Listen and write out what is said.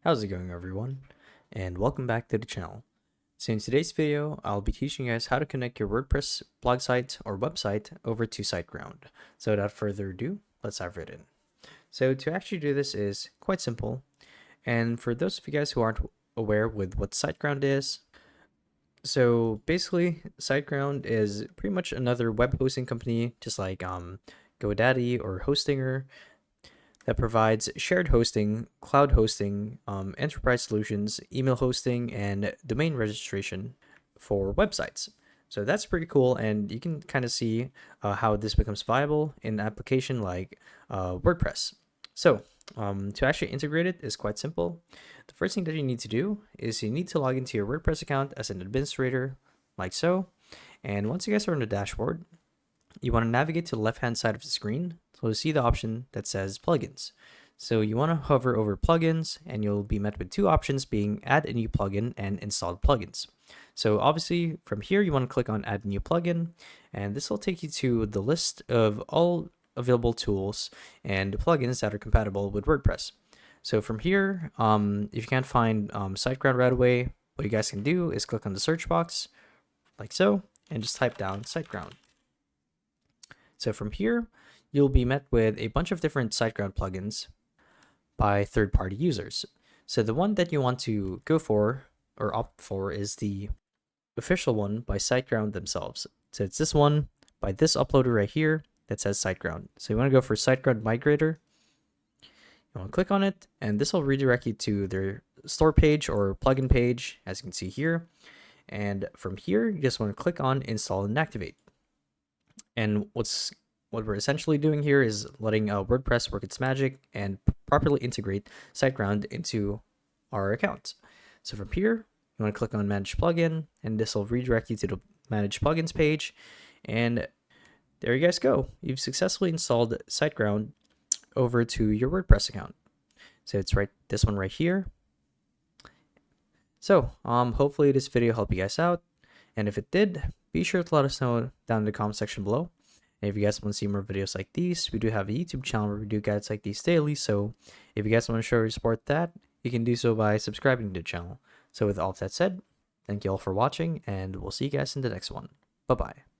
How's it going, everyone? And welcome back to the channel. So in today's video, I'll be teaching you guys how to connect your WordPress blog site or website over to Siteground. So without further ado, let's dive right in. So to actually do this is quite simple. And for those of you guys who aren't aware with what Siteground is, so basically Siteground is pretty much another web hosting company, just like GoDaddy or Hostinger, that provides shared hosting, cloud hosting, enterprise solutions, email hosting, and domain registration for websites. So that's pretty cool, and you can kind of see how this becomes viable in an application like WordPress. So to actually integrate it is quite simple. The first thing that you need to do is you need to log into your WordPress account as an administrator, like so. And once you guys are on the dashboard, you want to navigate to the left-hand side of the screen. So you'll see the option that says plugins. So you want to hover over plugins, and you'll be met with two options being add a new plugin and install plugins. So obviously from here, you want to click on add new plugin, and this will take you to the list of all available tools and plugins that are compatible with WordPress. So from here, if you can't find SiteGround right away, what you guys can do is click on the search box like so, and just type down SiteGround. So from here, you'll be met with a bunch of different SiteGround plugins by third-party users. So the one that you want to go for or opt for is the official one by SiteGround themselves. So it's this one by this uploader right here that says SiteGround. So you want to go for SiteGround Migrator. You want to click on it, and this will redirect you to their store page or plugin page, as you can see here. And from here, you just want to click on install and activate. And what we're essentially doing here is letting WordPress work its magic and properly integrate SiteGround into our account. So from here, you want to click on Manage Plugin, and this will redirect you to the Manage Plugins page. And there you guys go. You've successfully installed SiteGround over to your WordPress account. So it's this one right here. So hopefully this video helped you guys out. And if it did, be sure to let us know down in the comment section below. And if you guys want to see more videos like these, we do have a YouTube channel where we do guides like these daily. So if you guys want to show your support that, you can do so by subscribing to the channel. So with all of that said, thank you all for watching, and we'll see you guys in the next one. Bye-bye.